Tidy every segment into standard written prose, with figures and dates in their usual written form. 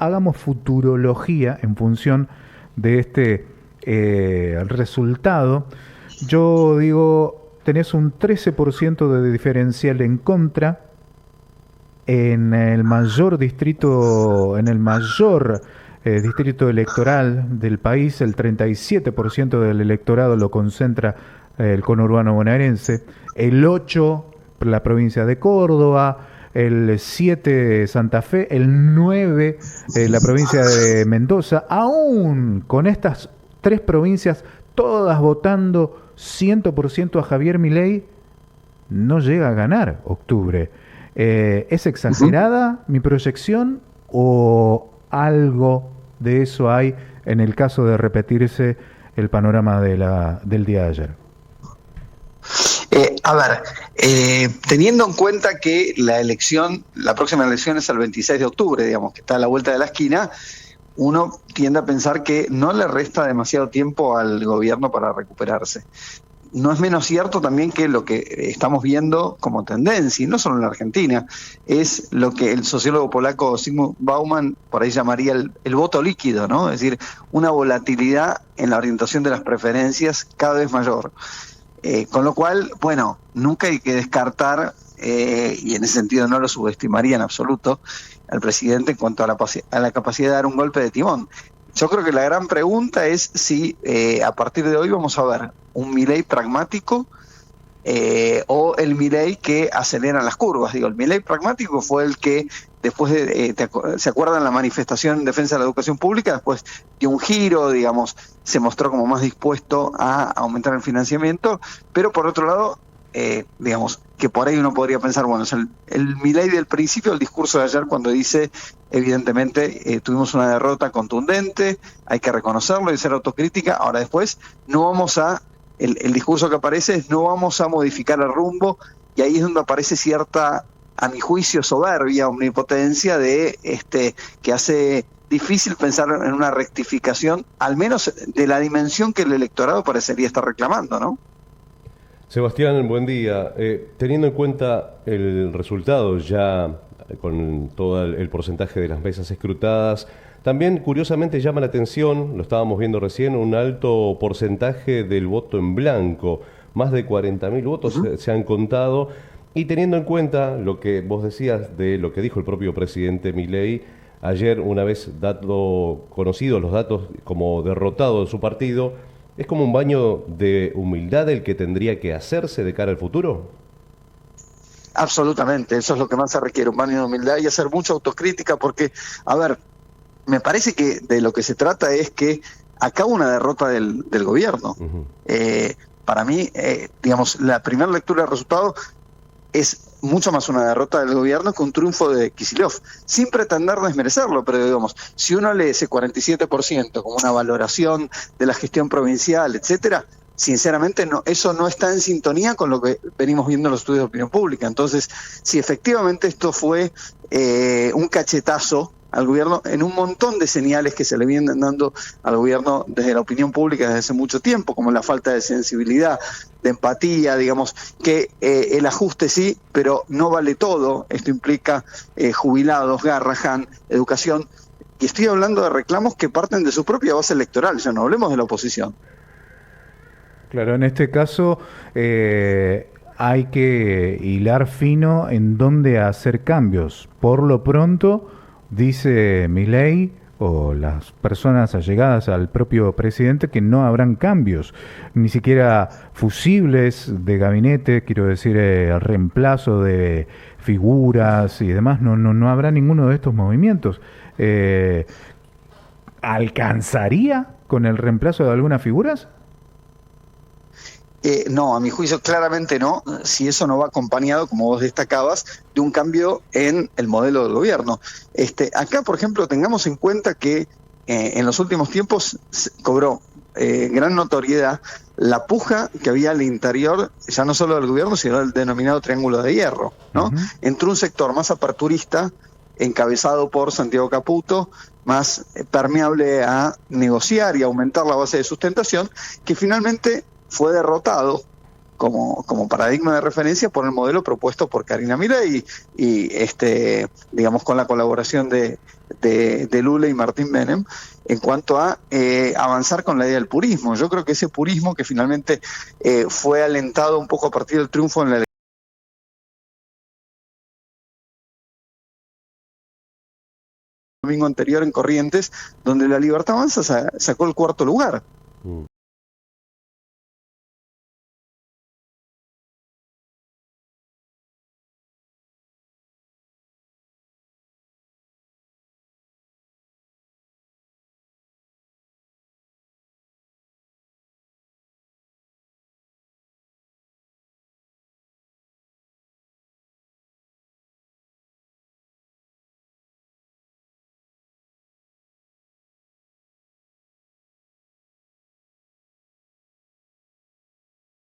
hagamos futurología en función de este resultado. Yo digo, tenés un 13% de diferencial en contra en el mayor distrito, en el mayor distrito electoral del país. El 37% del electorado lo concentra el conurbano bonaerense, el 8% la provincia de Córdoba, el 7% Santa Fe, el 9% la provincia de Mendoza. Aún con estas tres provincias, todas votando 100% a Javier Milei, no llega a ganar octubre. ¿Es exagerada mi proyección o algo de eso hay en el caso de repetirse el panorama del día de ayer? Teniendo en cuenta que la próxima elección es el 26 de octubre, digamos, que está a la vuelta de la esquina, uno tiende a pensar que no le resta demasiado tiempo al gobierno para recuperarse. No es menos cierto también que lo que estamos viendo como tendencia, y no solo en la Argentina, es lo que el sociólogo polaco Zygmunt Bauman por ahí llamaría el voto líquido, ¿no? Es decir, una volatilidad en la orientación de las preferencias cada vez mayor. Con lo cual, bueno, nunca hay que descartar, y en ese sentido no lo subestimaría en absoluto, al presidente en cuanto a la capacidad de dar un golpe de timón. Yo creo que la gran pregunta es si a partir de hoy vamos a ver un Milei pragmático o el Milei que acelera las curvas. Digo, el Milei pragmático fue el que después de, ¿se acuerdan la manifestación en defensa de la educación pública? Después dio un giro, digamos, se mostró como más dispuesto a aumentar el financiamiento, pero por otro lado, digamos, que por ahí uno podría pensar, bueno, es el Milei del principio, el discurso de ayer cuando dice, evidentemente, tuvimos una derrota contundente, hay que reconocerlo y ser autocrítica, ahora después no vamos a, el discurso que aparece es no vamos a modificar el rumbo, y ahí es donde aparece cierta, a mi juicio, soberbia, omnipotencia de que hace difícil pensar en una rectificación, al menos de la dimensión que el electorado parecería estar reclamando, ¿no? Sebastián, buen día. Teniendo en cuenta el resultado ya con todo el porcentaje de las mesas escrutadas, también curiosamente llama la atención, lo estábamos viendo recién, un alto porcentaje del voto en blanco. Más de 40.000 votos se han contado. Y teniendo en cuenta lo que vos decías de lo que dijo el propio presidente Milei, ayer una vez dado conocidos los datos como derrotado de su partido, ¿es como un baño de humildad el que tendría que hacerse de cara al futuro? Absolutamente, eso es lo que más se requiere, un baño de humildad y hacer mucha autocrítica porque, a ver, me parece que de lo que se trata es que acá hubo una derrota del gobierno. Para mí, digamos, la primera lectura del resultado es mucho más una derrota del gobierno que un triunfo de Kicillof, sin pretender desmerecerlo, pero digamos, si uno lee ese 47% como una valoración de la gestión provincial, etcétera, sinceramente eso no está en sintonía con lo que venimos viendo en los estudios de opinión pública. Entonces, si efectivamente esto fue un cachetazo al gobierno en un montón de señales que se le vienen dando al gobierno desde la opinión pública desde hace mucho tiempo, como la falta de sensibilidad, de empatía, digamos, que el ajuste sí, pero no vale todo. Esto implica jubilados, Garrahan, educación, y estoy hablando de reclamos que parten de su propia base electoral, ya no hablemos de la oposición. Claro, en este caso hay que hilar fino en dónde hacer cambios. Por lo pronto, dice Milei o las personas allegadas al propio presidente que no habrán cambios, ni siquiera fusibles de gabinete, quiero decir, reemplazo de figuras y demás, no habrá ninguno de estos movimientos. ¿Alcanzaría con el reemplazo de algunas figuras? No, a mi juicio claramente no, si eso no va acompañado, como vos destacabas, de un cambio en el modelo del gobierno. Acá, por ejemplo, tengamos en cuenta que en los últimos tiempos cobró gran notoriedad la puja que había al interior, ya no solo del gobierno, sino del denominado Triángulo de Hierro, ¿no? Entró un sector más aperturista, encabezado por Santiago Caputo, más permeable a negociar y aumentar la base de sustentación, que finalmente fue derrotado como paradigma de referencia por el modelo propuesto por Karina Milei y digamos con la colaboración de Lula y Martín Menem en cuanto a avanzar con la idea del purismo. Yo creo que ese purismo que finalmente fue alentado un poco a partir del triunfo en la domingo anterior en Corrientes, donde La Libertad Avanza sacó el 4º lugar.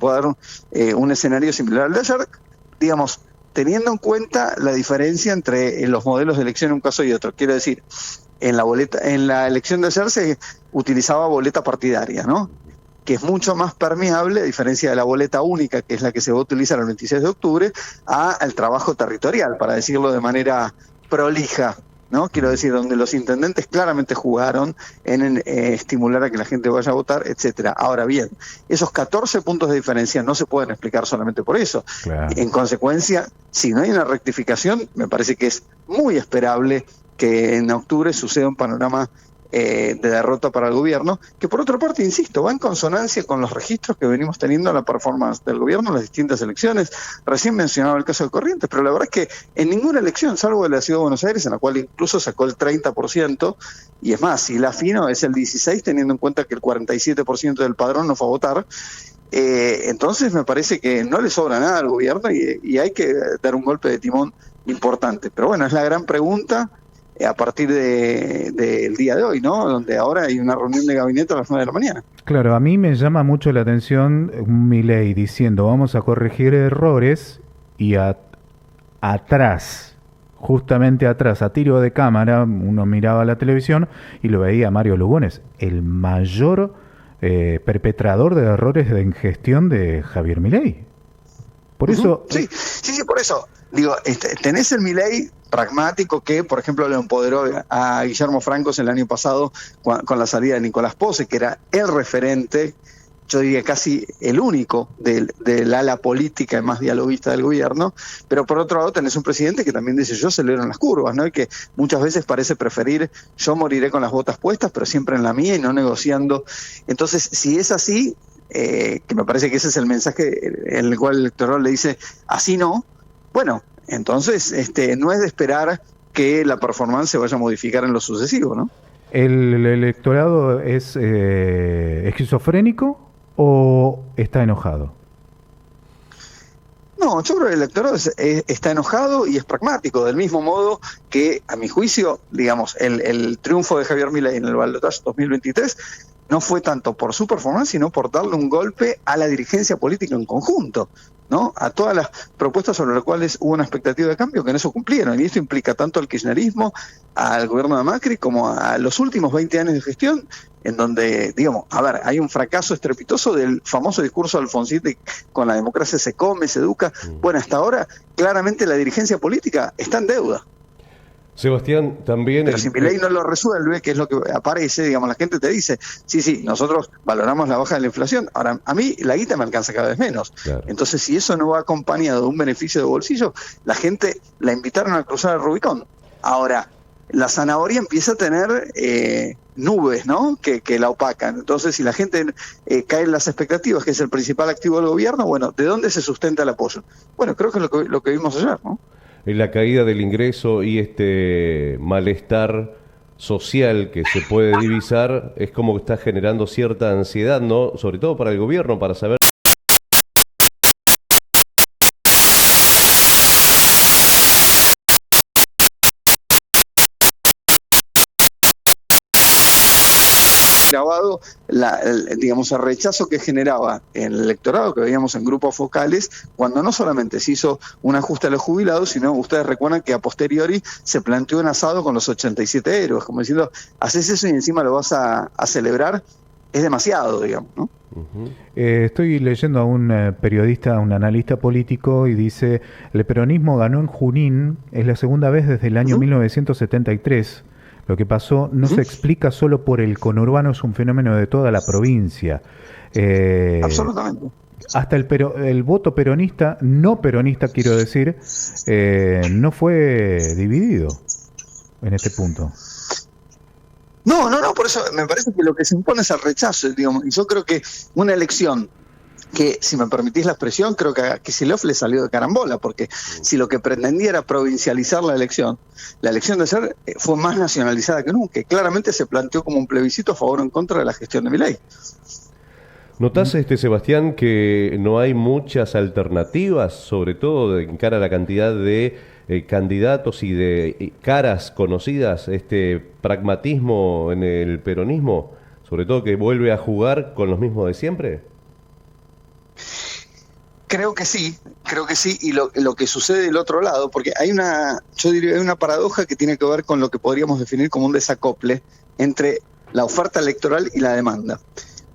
Puedo dar un escenario similar al de ayer, digamos, teniendo en cuenta la diferencia entre los modelos de elección en un caso y otro. Quiero decir, en la elección de ayer se utilizaba boleta partidaria, ¿no? Que es mucho más permeable, a diferencia de la boleta única, que es la que se va a utilizar el 26 de octubre, al trabajo territorial, para decirlo de manera prolija, ¿no? Quiero decir, donde los intendentes claramente jugaron en estimular a que la gente vaya a votar, etcétera. Ahora bien, esos 14 puntos de diferencia no se pueden explicar solamente por eso. Claro. En consecuencia, si no hay una rectificación, me parece que es muy esperable que en octubre suceda un panorama de derrota para el gobierno, que por otra parte, insisto, va en consonancia con los registros que venimos teniendo en la performance del gobierno en las distintas elecciones. Recién mencionaba el caso de Corrientes, pero la verdad es que en ninguna elección, salvo de la Ciudad de Buenos Aires, en la cual incluso sacó el 30%, y es más, si la afino es el 16%, teniendo en cuenta que el 47% del padrón no fue a votar, entonces me parece que no le sobra nada al gobierno y hay que dar un golpe de timón importante. Pero bueno, es la gran pregunta a partir del día de hoy, ¿no? Donde ahora hay una reunión de gabinete a las 9 de la mañana. Claro, a mí me llama mucho la atención Milei diciendo vamos a corregir errores y atrás, justamente atrás, a tiro de cámara, uno miraba la televisión y lo veía a Mario Lugones, el mayor perpetrador de errores en gestión de Javier Milei. Por eso... Sí, por eso. Digo, tenés el Milei pragmático que, por ejemplo, le empoderó a Guillermo Francos el año pasado con la salida de Nicolás Pose, que era el referente, yo diría casi el único del ala política y más dialoguista del gobierno, pero por otro lado tenés un presidente que también dice yo acelero en las curvas, ¿no? Y que muchas veces parece preferir yo moriré con las botas puestas, pero siempre en la mía y no negociando. Entonces, si es así, que me parece que ese es el mensaje en el cual el electorado le dice así no, bueno, entonces no es de esperar que la performance se vaya a modificar en lo sucesivo, ¿no? ¿El electorado es esquizofrénico o está enojado? No, yo creo que el electorado está enojado y es pragmático, del mismo modo que, a mi juicio, digamos, el triunfo de Javier Milei en el balotaje 2023 no fue tanto por su performance, sino por darle un golpe a la dirigencia política en conjunto, ¿no? A todas las propuestas sobre las cuales hubo una expectativa de cambio que no se cumplieron. Y esto implica tanto al kirchnerismo, al gobierno de Macri, como a los últimos 20 años de gestión, en donde, digamos, a ver, hay un fracaso estrepitoso del famoso discurso de Alfonsín de con la democracia se come, se educa. Bueno, hasta ahora, claramente la dirigencia política está en deuda. Sebastián, también... Pero si Milei no lo resuelve, que es lo que aparece, digamos, la gente te dice, sí, nosotros valoramos la baja de la inflación, ahora a mí la guita me alcanza cada vez menos. Claro. Entonces, si eso no va acompañado de un beneficio de bolsillo, la gente la invitaron a cruzar el Rubicón. Ahora, la zanahoria empieza a tener nubes, ¿no? Que la opacan. Entonces, si la gente cae en las expectativas, que es el principal activo del gobierno, bueno, ¿de dónde se sustenta el apoyo? Bueno, creo que es lo que vimos ayer, ¿no? La caída del ingreso y este malestar social que se puede divisar es como que está generando cierta ansiedad, ¿no? Sobre todo para el gobierno, para saber... grabado digamos, el rechazo que generaba en el electorado que veíamos en grupos focales, cuando no solamente se hizo un ajuste a los jubilados, sino ustedes recuerdan que a posteriori se planteó un asado con los 87 héroes, como diciendo, haces eso y encima lo vas a celebrar. es demasiado, digamos, ¿no? Estoy leyendo a un periodista, un analista político, y dice: el peronismo ganó en Junín, es la segunda vez desde el año 1973. Lo que pasó no se explica solo por el conurbano, es un fenómeno de toda la provincia. Absolutamente. Hasta el voto peronista, no peronista quiero decir, no fue dividido en este punto. No, por eso me parece que lo que se impone es el rechazo, digamos, y yo creo que una elección que, si me permitís la expresión, creo que a Kicillof le salió de carambola, porque si lo que pretendía era provincializar la elección de ayer fue más nacionalizada que nunca, claramente se planteó como un plebiscito a favor o en contra de la gestión de Milei. ¿Notás, Sebastián, que no hay muchas alternativas, sobre todo en cara a la cantidad de candidatos y de caras conocidas, este pragmatismo en el peronismo, sobre todo que vuelve a jugar con los mismos de siempre? Creo que sí, y lo que sucede del otro lado, porque yo diría, hay una paradoja que tiene que ver con lo que podríamos definir como un desacople entre la oferta electoral y la demanda.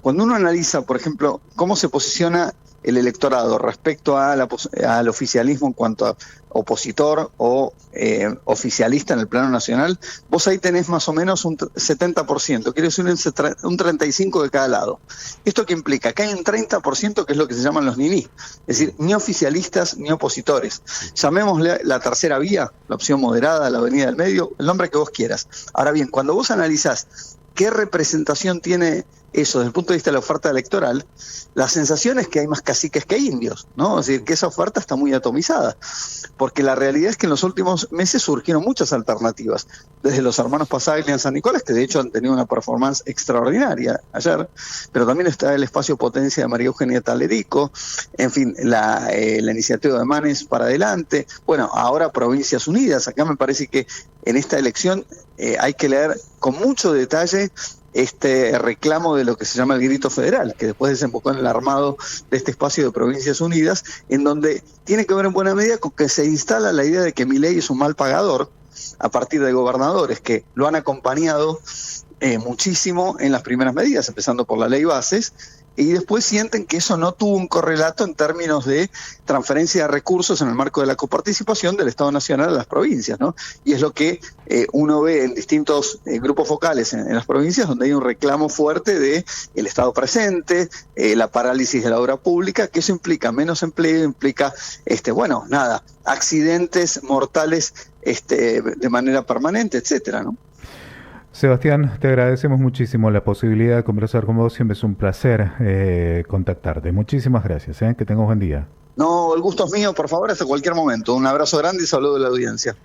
Cuando uno analiza, por ejemplo, cómo se posiciona el electorado respecto al oficialismo en cuanto a opositor o oficialista en el plano nacional, vos ahí tenés más o menos un 70%, quiere decir un 35% de cada lado. ¿Esto qué implica? Que hay un 30% que es lo que se llaman los niní, es decir, ni oficialistas ni opositores. Llamémosle la tercera vía, la opción moderada, la avenida del medio, el nombre que vos quieras. Ahora bien, cuando vos analizás qué representación tiene eso desde el punto de vista de la oferta electoral, la sensación es que hay más caciques que indios, ¿no? Es decir, que esa oferta está muy atomizada, porque la realidad es que en los últimos meses surgieron muchas alternativas, desde los hermanos Pasaglia en San Nicolás, que de hecho han tenido una performance extraordinaria ayer, pero también está el espacio potencia de María Eugenia Talerico, en fin, la iniciativa de Manes para adelante, bueno, ahora Provincias Unidas. Acá me parece que en esta elección hay que leer con mucho detalle este reclamo de lo que se llama el grito federal, que después desembocó en el armado de este espacio de Provincias Unidas, en donde tiene que ver en buena medida con que se instala la idea de que Milei es un mal pagador a partir de gobernadores que lo han acompañado muchísimo en las primeras medidas, empezando por la ley Bases, y después sienten que eso no tuvo un correlato en términos de transferencia de recursos en el marco de la coparticipación del Estado Nacional a las provincias, ¿no? Y es lo que uno ve en distintos grupos focales en las provincias, donde hay un reclamo fuerte de el Estado presente, la parálisis de la obra pública, que eso implica menos empleo, implica, accidentes mortales de manera permanente, etcétera, ¿no? Sebastián, te agradecemos muchísimo la posibilidad de conversar con vos. Siempre es un placer contactarte. Muchísimas gracias. Que tengas buen día. No, el gusto es mío. Por favor, hasta cualquier momento. Un abrazo grande y saludo de la audiencia.